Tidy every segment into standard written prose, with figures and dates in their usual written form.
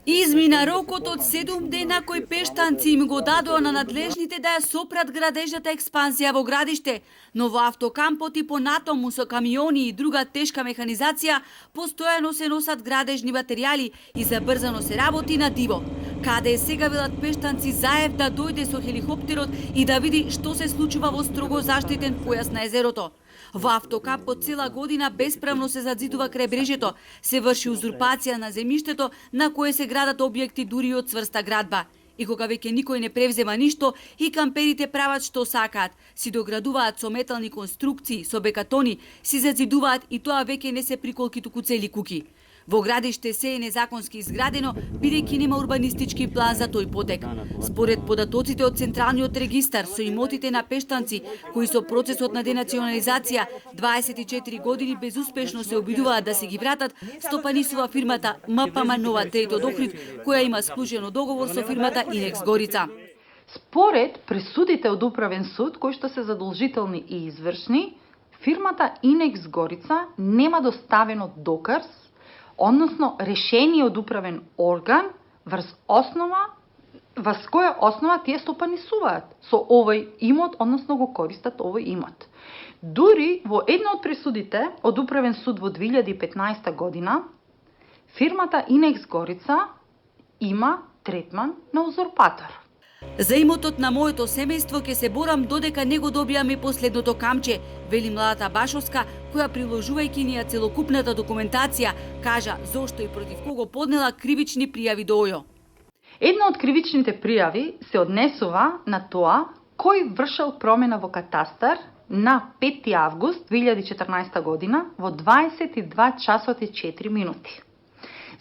Измина рокот од 7 дена кој пештанци им го дадоа на надлежните да ја сопрат градежната експанзија во градиште, но во автокампот и понатаму со камиони и друга тешка механизација постојано се носат градежни материјали и забрзано се работи на диво. Каде е сега, велат пештанци, Заев да дојде со хеликоптерот и да види што се случува во строго заштитен појас на езерото. Во автокампот цела година бесправно се задзидува крај брежето, се врши узурпација на земјиштето на кое се градат објекти дури од цврста градба. И кога веќе никој не превзема ништо и камперите прават што сакаат, си доградуваат со метални конструкции, со бекатони, си задзидуваат и тоа веќе не се приколки туку цели куки. Во градиште се е незаконски изградено, бидејќи нема урбанистички план за тој потек. Според податоците од Централниот регистар со имотите на пештанци, кои со процесот на денационализација 24 години безуспешно се обидуваат да се ги вратат, стопанисува фирмата МПМ Нова Трейт од Охрид, која има склучено договор со фирмата Инекс Горица. Според пресудите од Управен суд, кои што се задолжителни и извршни, фирмата Инекс Горица нема доставено доказ, односно решение од управен орган врз која основа тие стопанисуваат со овој имот, односно го користат овој имот. Дури во една од пресудите од Управен суд во 2015 година, фирмата Инекс Горица има третман на узурпатор. За имотот на моето семејство ќе се борам додека не го добијаме последното камче, вели младата Башовска, која приложувајќи ни ја целокупната документација, кажа зошто и против кого поднела кривични пријави до ОЈО. Една од кривичните пријави се однесува на тоа кој вршел промена во катастар на 5 август 2014 година во 22 часот и 4 минути.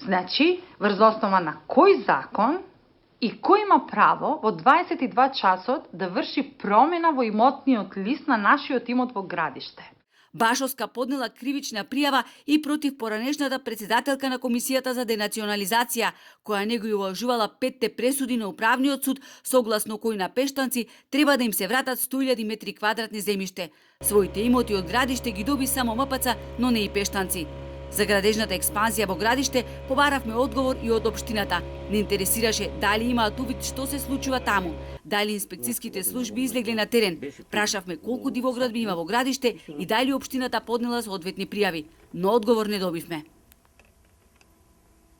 Значи, врз основа на кој закон и кој има право во 22 часот да врши промена во имотниот лист на нашиот имот во градиште. Башовска поднела кривична пријава и против поранешната председателка на Комисијата за денационализација, која не ги уважувала 5 пресуди на Управниот суд, согласно кои на пештанци треба да им се вратат 100.000 метри квадратни земјиште. Своите имоти од градиште ги доби само МПЦ, но не и пештанци. За градежната експанзија во градиште побаравме одговор и од општината. Не интересираше дали имаат увид што се случува таму, дали инспекцијските служби излегле на терен. Прашавме колку дивоградби има во градиште и дали општината поднела соодветни пријави, но одговор не добивме.